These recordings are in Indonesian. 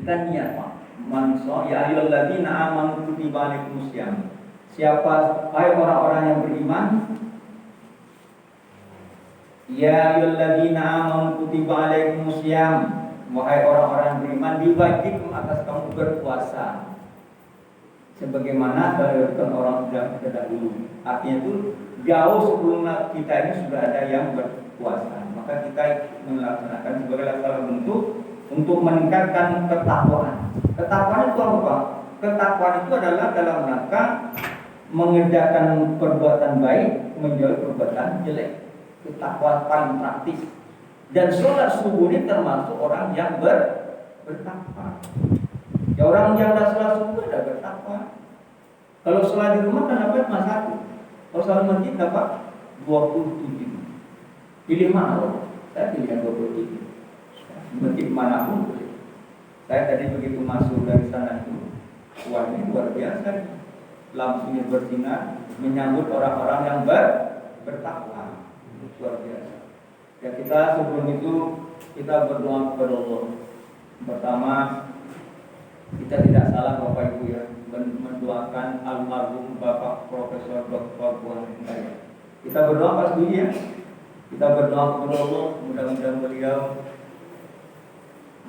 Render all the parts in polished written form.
Kita niat Pak. Manso ya ayyuhalladzina amanu kutiba alaikumusiyam. Siapa hai orang-orang yang beriman? Ya ayyuhalladzina amanu kutiba alaikumusiyam. Wahai orang-orang yang beriman, diwajibkan atas kamu berpuasa. Sebagaimana dilakukan orang terdahulu. Artinya itu jauh sebelum kita ini sudah ada yang berpuasa. Maka kita melaksanakan sebagai salah bentuk untuk meningkatkan ketakwaan. Ketakwaan itu apa? Ketakwaan itu adalah dalam rangka mengerjakan perbuatan baik, menjauhi perbuatan jelek. Itu takwa paling praktis. Dan sholat subuh ini termasuk orang yang bertakwa. Ya orang yang tidak sholat subuh ada bertakwa. Kalau sholat di rumah kan dapat cuma 1. Kalau sholat masjid dapat 27. Pilih mana loh? Saya pilih yang 27. Masjid manapun boleh. Saya tadi begitu masuk dari sana itu, wah ini luar biasa. Lampunya bersinar menyambut orang-orang yang bertakwa. Luar biasa. Ya kita sebelum itu kita berdoa kepada Allah. Pertama, kita tidak salah Bapak Ibu ya mendoakan almarhum Bapak Profesor Dr. Buan Hidayat. Kita berdoa pas dulu ya. Kita berdoa kepada Allah, mudah-mudahan beliau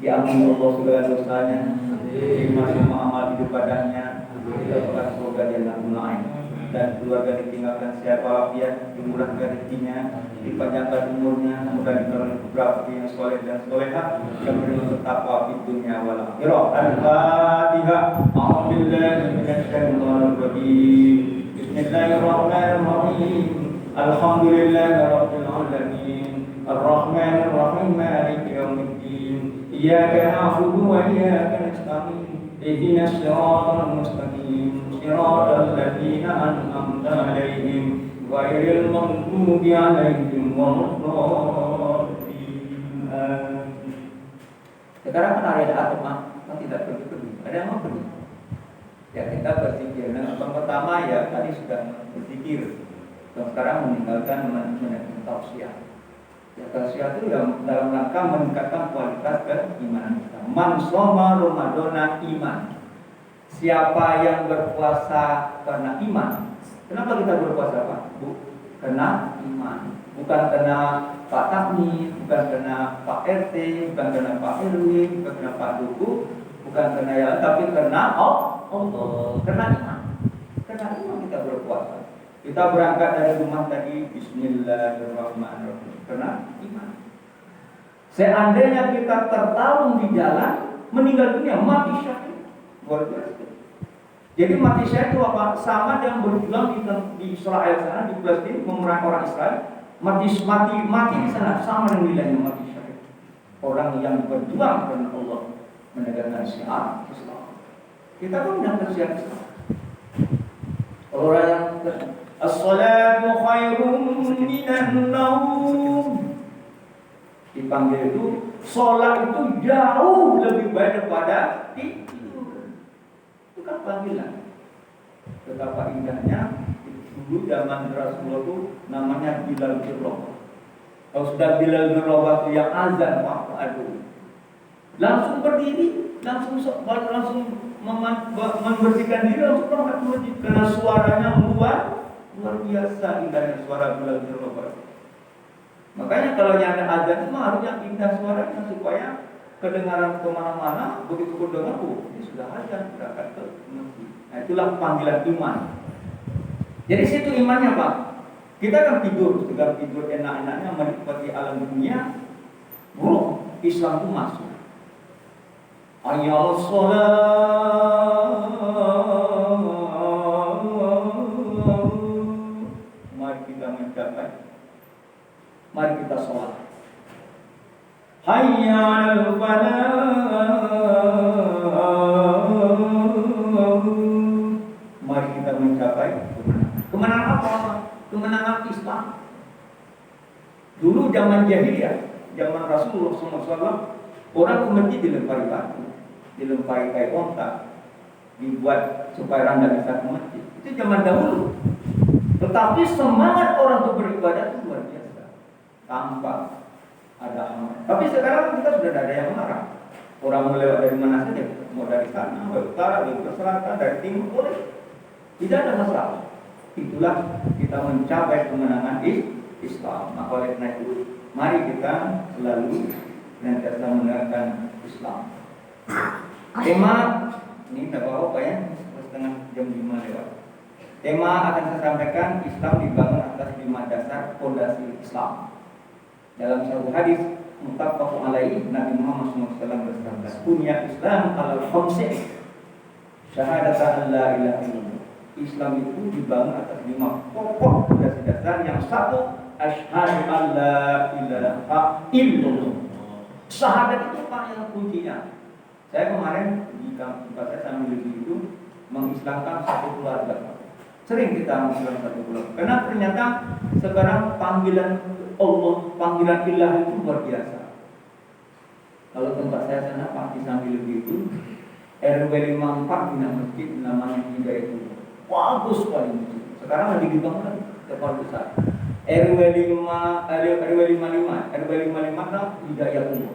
diampuni Allah segala dosanya, diterima semua amal hidup badannya, kita berkah surga Jannatul Na'im, dan keluarga ditinggalkan sehat walafiat, dimurahkan rezekinya, dipanjangkan umurnya, mudah dikaruniai beberapa yang soleh dan solehah, yang beriman bertakwa di dunia wal akhirah. Al-Fatihah. A'udzubillahi minasyaitonir rajim. Bismillahirrahmanirrahim. Alhamdulillahirabbil alamin. Ar-Rahmanir Rahim. Maliki yaumiddin. Iyyaka na'budu wa iyyaka nasta'in. Ihdinas siratal mustaqim. Siratal ladzina an'amta 'alaihim ghairil maghdubi 'alaihim waladdallin. Sekarang kan ada atma, kan tidak pergi. Ada yang mau pergi? Ya kita berzikir. Nah, yang pertama ya tadi sudah berzikir. Dan sekarang meninggalkan menekuni tausiah. Ya, tausiah itu yang dalam rangka meningkatkan kualitas keimanan kita. Man shoma Ramadana iman. Siapa yang berpuasa karena iman? Kenapa kita berpuasa Pak? Bu? Karena iman. Bukan karena Pak Takmi, bukan karena Pak RT, bukan karena Pak RW, bukan karena Pak Duku, bukan karena ya, tapi karena Allah. Karena iman. Karena iman kita berpuasa. Kita berangkat dari rumah tadi Bismillahirrahmanirrahim karena iman. Seandainya kita tertarung di jalan, meninggal dunia, mati syahid. Luar biasa. Jadi mati syahid itu apa? Sama yang berjuang di Israel sana, di Palestina memerangi orang Israel. Mati di sana sama dengan nilainya mati syahid. Orang yang berjuang karena Allah menegakkan syiar Islam. Kita pun menegakkan syiar Islam. Orang yang as-salatu khairun minan naum. Dipanggil itu sholat itu jauh lebih baik daripada tidur. Itu kan panggilan. Betapa indahnya dulu zaman Rasulullah itu namanya Bilal bin Rabah. Kalau sudah Bilal bin Rabah itu yang azan Pak, aduh. Langsung berdiri, langsung membersihkan diri, langsung berangkat ke masjid karena suaranya luar biasa indahnya suara Bilal bin Rabah. Makanya kalau yang ada azan itu harus yang indah suaranya supaya kedengaran kemana-mana. Begitu mendengar, ini sudah azan, berangkat ke masjid. Nah itulah panggilan iman. Jadi situ imannya Pak. Kita kan tidur, sedang tidur enak-enaknya menikmati alam dunia. Bro, Islam itu masuk. Ayyal sholat. Mari kita mencapai. Mari kita sholat. Hayya 'alal falah. Mari kita mencapai kemenangan apa? Kemenangan Islam. Dulu zaman jahiliyah, zaman Rasulullah SAW, orang ke masjid dilempari batu, dilempari kayak onta, dibuat supaya anda bisa ke masjid. Itu zaman dahulu. Tetapi semangat orang untuk beribadah itu luar biasa, tanpa ada amal. Tapi sekarang kita sudah ada yang melarang. Orang melewat dari mana saja, mau dari sana, dari utara, dari selatan, dari timur, boleh. Tidak ada masalah. Itulah kita mencapai kemenangan Islam. Maka oleh karena itu, mari kita selalu senantiasa menegakkan Islam. Tema ini tak apa ya, setengah jam 5 lewat. Tema akan saya sampaikan, Islam dibangun atas 5 dasar fondasi Islam. Dalam satu hadis muttafaqun alaihi, Nabi Muhammad SAW bersabda, "Bunya Islam alal khamsin, syahadatan an la ilaha illallah." Islam itu dibangun atas 5 pokok fondasi dasar. Yang satu, asyhadu an la ilaha illallah. Syahadat itu Pak yang kuncinya. Saya kemarin di tempat saya sambil itu mengislamkan satu keluarga. Sering kita mengislam satu keluarga. Karena ternyata sekarang panggilan Allah, panggilan ilah itu luar biasa. Kalau tempat saya sana Pak di sambil itu RW 54 di masjid namanya Hida itu bagus sekali masjid. Sekarang lagi dibangun lagi tempat besar. RW 55 lah Hidayah Umur.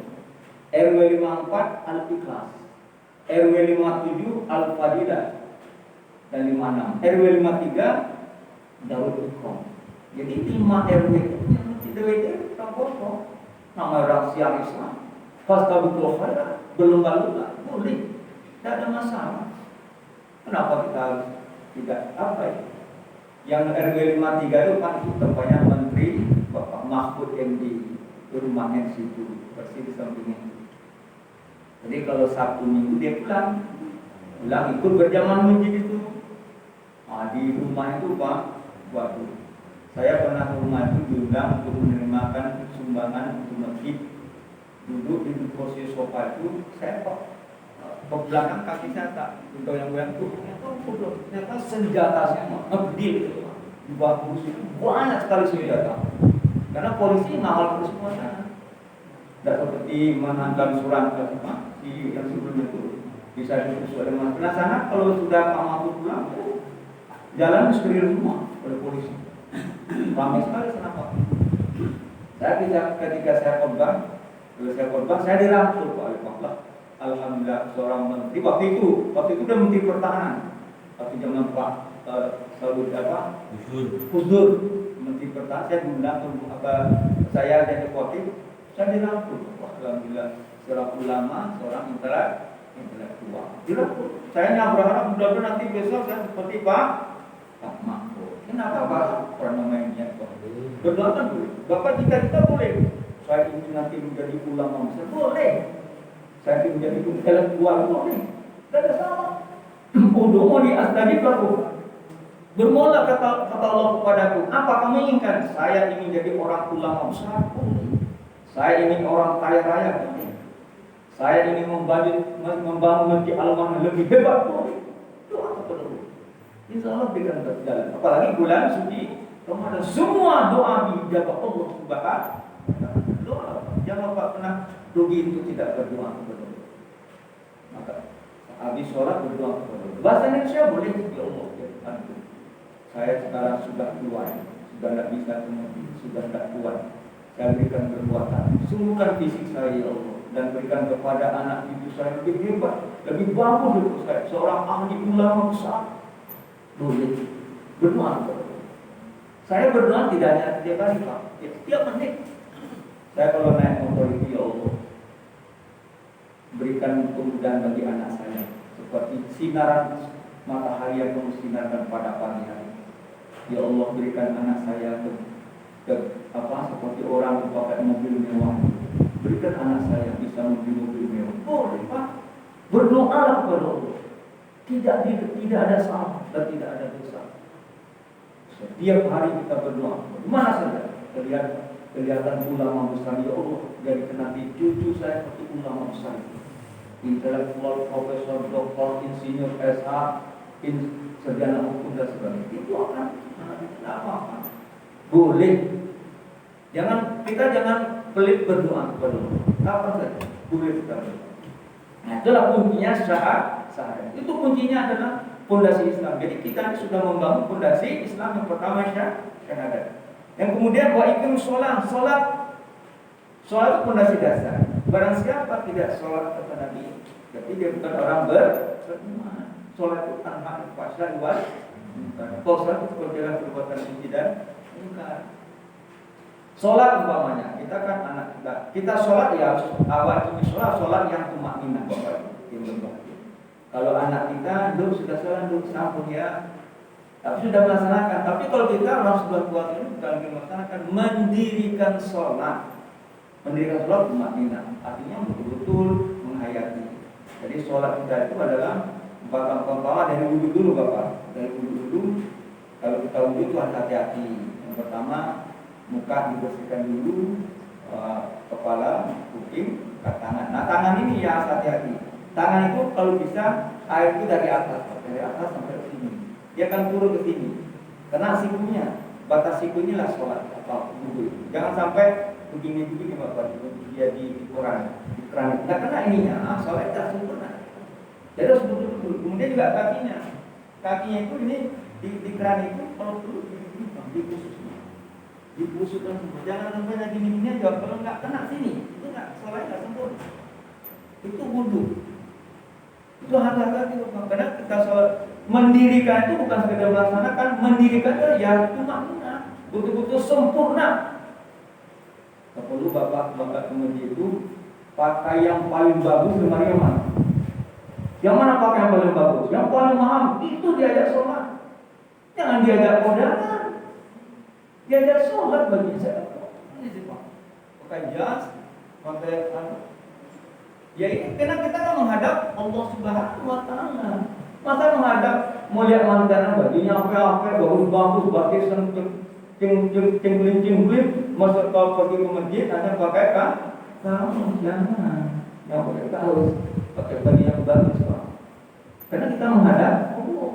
RW 54 Al-Ikhlas. RW 57 Al-Fadilah. Dan 56. RW 53 Darul Ikram. Jadi 5 RW itu yang tidak itu kosong. Nama orang siar Islam. Fastabiqul khairat, berlomba-lomba, boleh. Tidak ada masalah. Kenapa kita tidak apa ya? Yang RW 53 itu kan itu tempatnya Menteri Bapak Mahfud MD, itu rumahnya di situ, persis di sampingnya. Jadi kalau Sabtu Minggu dia pulang ikut berjamaah masjid itu. Nah, di rumah itu Pak, waduh, saya pernah ke rumah itu diundang untuk menerimakan sumbangan untuk masjid. Duduk di kursi sofa itu, saya kok ke belakang kaki saya tak goyang-goyang tuh, ternyata senjata semua ngedil di bawah kursi itu banyak sekali senjata. Karena polisi ngawal terus semua sana. Tidak seperti menangkan surat yang sebelumnya itu bisa diusul oleh mas. Nah sana kalau sudah Pak Mahfud pulang, jalan steril semua oleh polisi. Ramai sekali sana Pak. Saya ketika saya khotbah, saya dirangkul Pak oleh Pak. Alhamdulillah seorang menteri waktu itu udah menteri pertahanan. Waktu zaman Pak Saud Khusdur menteri pertahanan, saya diundang saya jadi wakil, saya dirangkul. Alhamdulillah seorang ulama, seorang intelektual. Dirangkul. Saya berharap mudah-mudahan nanti besok saya seperti Pak Mahfud. Kenapa Pak? Orang namanya Pak. Berdoakan dulu. Bapak kita boleh. Saya ingin nanti menjadi ulama besar, boleh. Saya ingin menjadi intelektual, boleh. Tidak ada salah. Udhuni astajib lakum. Bermola kata Allah kepadaku, apa kamu inginkan? Saya ingin jadi orang ulama besar, boleh. Saya ingin orang kaya raya, boleh. Saya ingin membangun masjid Al-Manhaj lebih hebat, boleh. Doa kepada Allah. Insya Allah berikan berjalan. Apalagi bulan suci Ramadan, semua doa dijawab Allah Subhanahu. Doa, jangan pernah rugi itu tidak berdoa kepada Allah. Maka habis sholat berdoa kepada Allah. Bahasa Indonesia boleh, ya Allah. Saya sekarang sudah tua, sudah tidak bisa kemudi, sudah tidak kuat. Saya berikan kekuatan, sembuhkan fisik saya ya Allah, dan berikan kepada anak cucu saya lebih hebat, lebih bagus dari saya, seorang ahli ulama besar. Boleh berdoa kepada Allah. Saya berdoa tidak hanya setiap hari Pak, setiap menit. Saya kalau naik motor itu ya Allah, berikan kemudahan bagi anak saya seperti sinaran matahari yang mensinarkan pada pagi hari. Ya Allah, berikan anak saya seperti orang yang pakai mobil mewah. Berikan anak saya bisa membeli mobil mewah. Boleh Pak, berdoa kepada Allah. Tidak ada salah dan tidak ada dosa. Setiap hari kita berdoa. Mana saja kelihatan ulama besar ya Allah, dari nanti cucu saya seperti ulama besar, intelektual, profesor, doktor, insinyur, SH, sarjana hukum dan sebagainya. Itu akan apa? Boleh. Kita jangan pelit berdoa kepada Allah. Kapan saja boleh kita berdoa. Nah, itulah kuncinya syahadat. Itu kuncinya adalah fondasi Islam. Jadi kita sudah membangun fondasi Islam yang pertama syahadat. Yang kemudian wa iqimus shalah. Sholat itu fondasi dasar. Barang siapa tidak sholat kata Nabi, berarti dia bukan orang beriman. Sholat itu tanpa fahsya wal munkar. Kalau sholat itu perbuatan perbuatan keji dan munkar. Sholat umpamanya, kita kan anak kita sholat ya awal ini sholat yang tumakninah bapak ibu. Kalau anak kita dulu sudah sholat dulu sampun ya, tapi sudah melaksanakan. Tapi kalau kita orang sudah kuat ini bukan melaksanakan, mendirikan sholat tumakninah, artinya betul-betul menghayati. Jadi sholat kita itu adalah pertama dari wudhu dulu bapak, dari wudhu dulu. Kalau kita wudhu itu hati-hati. Yang pertama muka dibersihkan dulu, kepala, kuping, tangan. Nah tangan ini ya hati-hati. Tangan itu kalau bisa air itu dari atas sampai ke sini. Dia akan turun ke sini. Karena sikunya, batas sikunya lah sholat atau wudhu. Jangan sampai begini bapak, dia dikurangi, dikurangi. Nah karena ininya, sholat tidak sempurna. Jadi harus betul-betul. Kemudian juga kakinya itu ini di keran itu kalau perlu dibusukkan semua. Jangan sampai lagi gini aja. Kalau nggak kena sini, itu nggak sholat nggak sempurna. Itu wudhu. Itu hati-hati bapak. Karena kita sholat mendirikan itu bukan sekedar melaksanakan, mendirikan itu ya tumakninah, betul-betul sempurna. Tak perlu bapak ke masjid itu pakai yang paling bagus lemari yang mana? Yang mana pakai yang paling bagus? Yang paling mahal itu diajak sholat. Jangan diajak kondangan. Diajak sholat bagi saya. Ini sih pak. Pakai jas, pakai ya ini karena kita kan menghadap Allah Subhanahu Wa Taala. Masa menghadap mau lihat mantan bajunya apa bagus-bagus, pakai cengklin, masuk kau pergi ke masjid, hanya pakai kan? Kamu jangan, yang pakai kaos, pakai baju yang bagus, Pak. Karena kita menghadap Allah.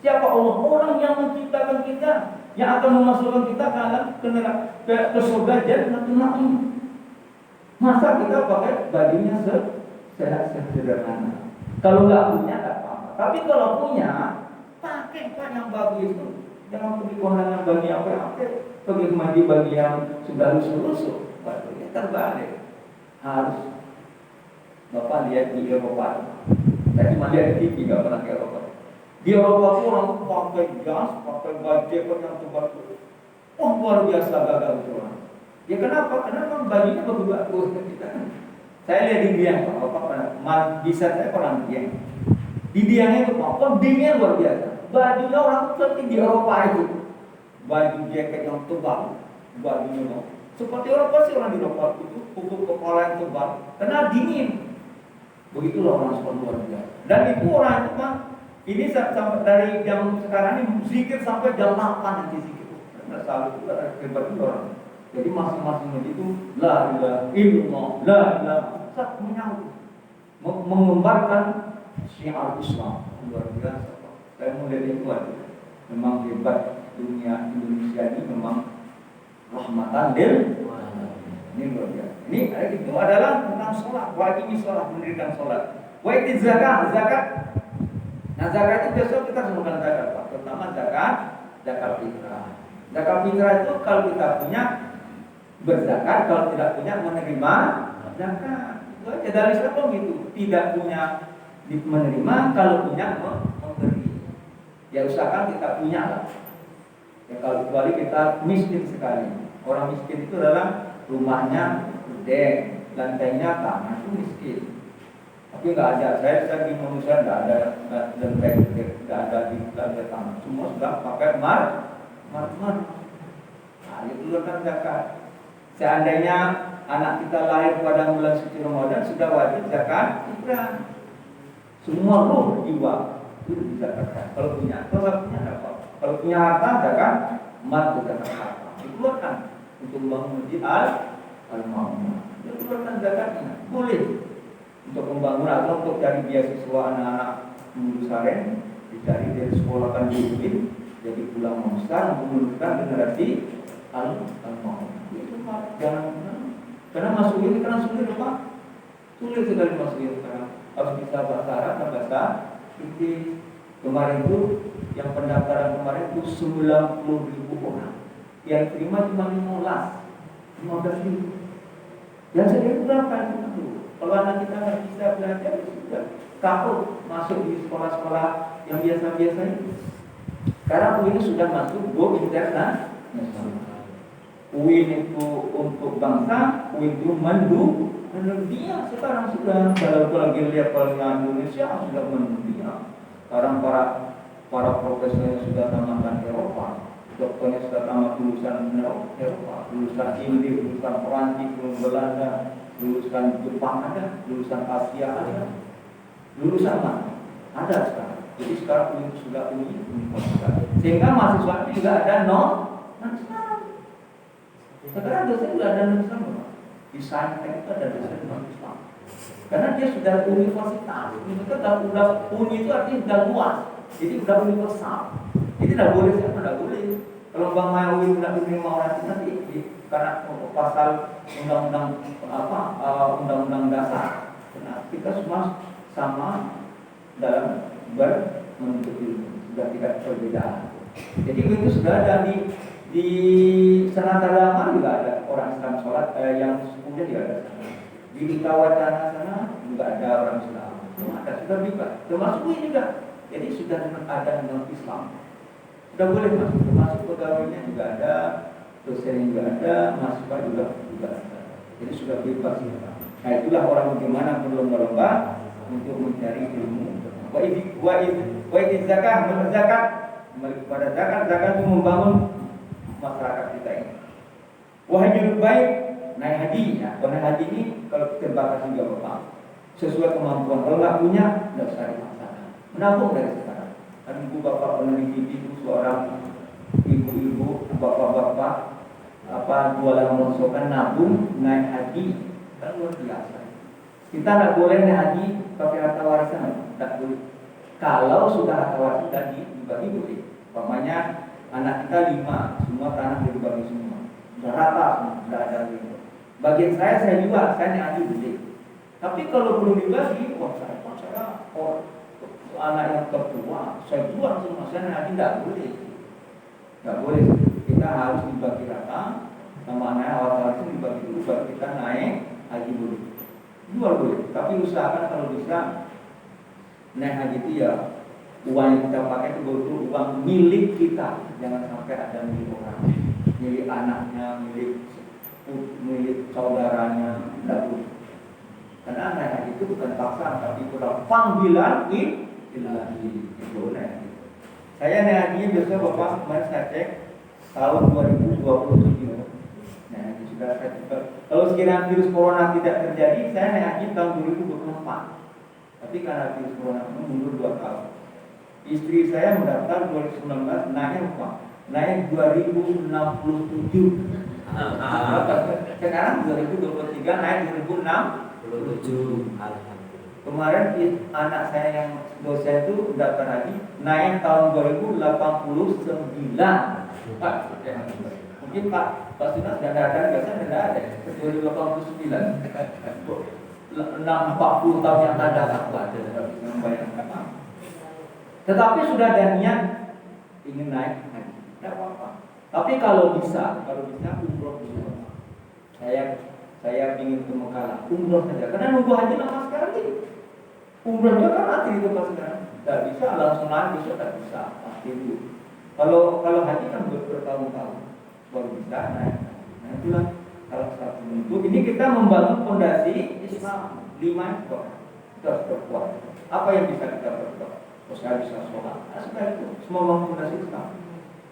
Siapa Allah? Orang yang menciptakan kita, yang akan memasukkan kita ke surga Jannatul Na'im. Masa kita pakai bajunya sederhana? Kalau nggak punya, nggak apa-apa. Tapi kalau punya, pakai Pak yang bagus itu. Jangan pergi kondangan bagi apa-apa, pergi mandi bagi yang sudah lusuh-lusuh. Bajunya terbalik. Harus. Bapak lihat di Eropa. Saya cuma lihat di TV, nggak pernah ke Eropa. Di Eropa itu orang tuh pakai jas, pakai baju yang tebal. Oh luar biasa gagah itu orang. Ya kenapa? Kenapa bajunya bagus-bagus kita. Saya lihat di Dieng, Bapak bisa saya orang Dieng. Di Dieng itu Pak, dingin luar biasa. Bajunya orang seperti di Eropa itu, baju jaket yang tebal, bajunya bang. Seperti Eropa sih orang di Eropa itu tutup kepala yang tebal, karena dingin. Begitulah orang seperti luar biasa. Dan itu orang itu Pak, ini sampai dari jam sekarang ini zikir sampai jam 8 nanti zikir. Karena selalu itu ada hebat orang. Jadi masing-masing itu la ilaha illallah, la ilaha illallah, mengembarkan syiar Islam luar biasa. Saya melihat itu aja. Memang hebat dunia Indonesia ini memang rahmatan lil alamin. Ini luar biasa. Ini itu adalah tentang sholat. Wajib sholat, mendirikan sholat. Wajib zakat. Nah zakat itu biasa kita sebutkan zakat Pak. Pertama zakat fitrah. Zakat fitrah itu kalau kita punya berzakat, kalau tidak punya menerima zakat. Itu aja dari Islam gitu. Tidak punya menerima, kalau punya memberi. Ya usahakan kita punya lah. Ya kalau kecuali kita miskin sekali. Orang miskin itu adalah rumahnya gede, lantainya tanah, itu miskin. Tapi nggak ada. Saya di manusia nggak ada lantai gede, nggak ada di lantai tanah. Semua sudah pakai marmer. Nah, itu kan zakat. Seandainya anak kita lahir pada bulan suci Ramadan sudah wajib zakat fitrah. Semua ruh jiwa itu dizakatkan. Kalau punya tidak apa. Kalau punya harta zakat mal zakat harta. Dikeluarkan untuk membangun masjid al-Ma'unah. Dikeluarkan zakatnya. Boleh untuk membangun atau untuk cari beasiswa anak-anak lulus karen, dicari dari sekolahkan di jadi pulang membesar untuk menurunkan generasi al-Ma'unah. Itu Pak, jangan karena masuk ini karena sulit Pak. Sulit sekali masuk ini sekarang. Harus bisa bahasa Arab dan bahasa Inggris. Kemarin itu yang pendaftaran kemarin itu 90.000 orang. Yang terima cuma 15.000. Yang saya berapa itu? Kalau anak kita nggak bisa belajar, ya sudah takut masuk di sekolah-sekolah yang biasa-biasa itu. Sekarang UIN sudah masuk go internasional. UIN itu untuk bangsa, UIN itu mendunia. Sekarang sudah kalau lihat peringatan Indonesia sudah mendunia. Sekarang para profesornya sudah tamatkan Eropa, dokternya sudah tamat lulusan Eropa, lulusan India, lulusan Perancis, lulusan Belanda, lulusan Jepang ada, lulusan Asia ada, lulusan mana? Ada sekarang. Jadi sekarang UIN sudah universitas. Sehingga mahasiswa juga ada non-Islam. Sekarang dosen sudah ada non-Islam. Di sains ada dosen non-Islam. Karena dia sudah universitas. Universitas sudah uni itu artinya sudah luas. Jadi sudah universal. Jadi tidak boleh siapa tidak boleh. Kalau Bang Mawi tidak menerima orang itu nanti karena pasal undang-undang dasar. Nah, kita semua sama dalam menuntut ilmu, sudah tidak perbedaan. Jadi itu sudah ada di Sanata Dhamma juga ada orang Islam sholat yang kemudian juga ada. Di Wacana sana juga ada orang Islam. Ada sudah bebas. Termasuk ini juga. Jadi sudah ada non Islam. Sudah boleh masuk. Termasuk pegawainya juga ada, dosennya juga ada, mahasiswa juga ada. Jadi sudah bebas. Nah itulah orang bagaimana berlomba-lomba untuk mencari ilmu. Wa idz zakah berzakat kembali kepada zakat itu membangun masyarakat kita ini. Wahajul bait naik haji ya. Kalau naik haji ini kalau terbatas juga Bapak sesuai kemampuan. Kalau nggak punya nggak usah dipaksakan. Menabung dari sekarang. Kan ibu bapak peneliti itu seorang ibu-ibu, bapak-bapak jualan monsokan nabung naik haji kan luar biasa. Kita tidak boleh naik haji pakai harta warisan, tidak boleh. Kalau sudah harta warisan sudah dibagi boleh. Umpamanya anak kita 5, semua tanah dibagi semua. Sudah rata semua, sudah ada gitu. Bagian saya jual, saya naik haji boleh. Tapi kalau belum dibagi, anak yang tertua, saya jual semua, saya naik haji tidak boleh. Tidak boleh. Kita harus dibagi rata. Sama anak awal warisan dibagi dulu, baru kita naik haji boleh. Jual boleh, tapi usahakan kalau bisa naik haji itu ya uang yang kita pakai itu betul uang milik kita, jangan sampai ada milik orang, milik anaknya, milik saudaranya, tidak boleh. Karena naik haji itu bukan paksaan, tapi kurang panggilan ilahi itu naik. Saya naik haji biasa Bapak kemarin saya cek tahun 2027. Nah, sudah kalau sekiranya virus corona tidak terjadi, saya naik haji tahun 2024. Tapi karena virus corona itu mundur 2 tahun. Istri saya mendaftar 2019, naiknya apa? Naik 2067. Sekarang 2023 naik 2067. Kemarin anak saya yang dosen itu daftar haji naik tahun 2089. Pak, mungkin Pak Sunas dan ada biasanya tidak ada 2089 40 tahun yang akan datang ada membayangkan. Tetapi sudah ada niat ingin naik haji, tidak apa-apa. Tapi kalau bisa umroh dulu. Saya ingin ke Mekah, umroh saja. Karena nunggu haji lama sekali. Umrohnya kan antri itu pas sekarang. Tidak bisa langsung naik bisa, tidak bisa. Pasti dulu. Kalau haji kan bertahun-tahun baru bisa naik. Nah itulah salah satu bentuk. Ini kita membangun fondasi Islam 5 itu harus berkuat. Apa yang bisa kita berkuat? Terus saya bisa sholat. Nah sudah itu semua membangun fondasi Islam.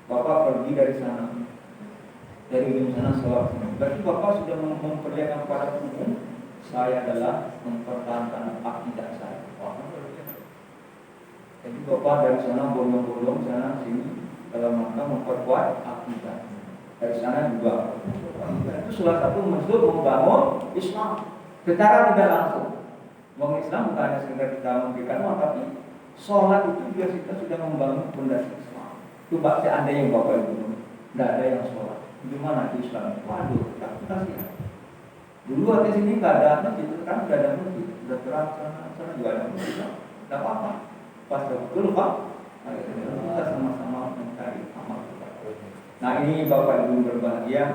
Bapak pergi dari sana, dari ujung sana sholat. Berarti Bapak sudah memperlihatkan kepada umum saya adalah mempertahankan akidah saya. Jadi Bapak dari sana bolong-bolong sana sini dalam rangka memperkuat akidah. Dari sana juga. Itu salah satu bentuk membangun Islam secara tidak langsung. Membangun Islam bukan hanya sekedar kita memberikan uang, tapi sholat itu juga kita sudah membangun fondasi Islam. Itu seandainya Bapak Ibu tidak ada yang sholat, gimana di Islam? Waduh, kita sih. Dulu di sini nggak ada masjid, kan sudah ada masjid, sudah terang sana juga ada masjid, tidak apa-apa. Pas betul Pak, kita sama-sama mencari amal kita. Nah ini Bapak Ibu berbahagia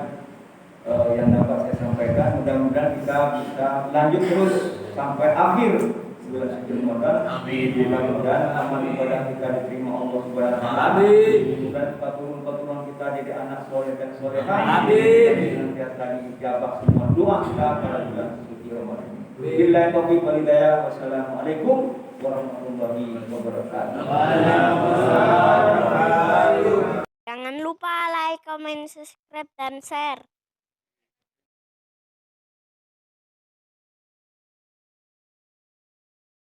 yang dapat saya sampaikan. Mudah-mudahan kita bisa lanjut terus sampai akhir bulan suci Ramadan. Amin. Mudah-mudahan amal ibadah kita diterima Allah Subhanahu wa taala. Amin. Dan keturunan kita jadi anak soleh dan solehah. Amin. Senantiasa dijabah semua doa kita pada bulan suci Ramadan. Billahi taufiq wal hidayah. Wassalamualaikum warahmatullahi wabarakatuh. Jangan lupa like, comment, subscribe, dan share.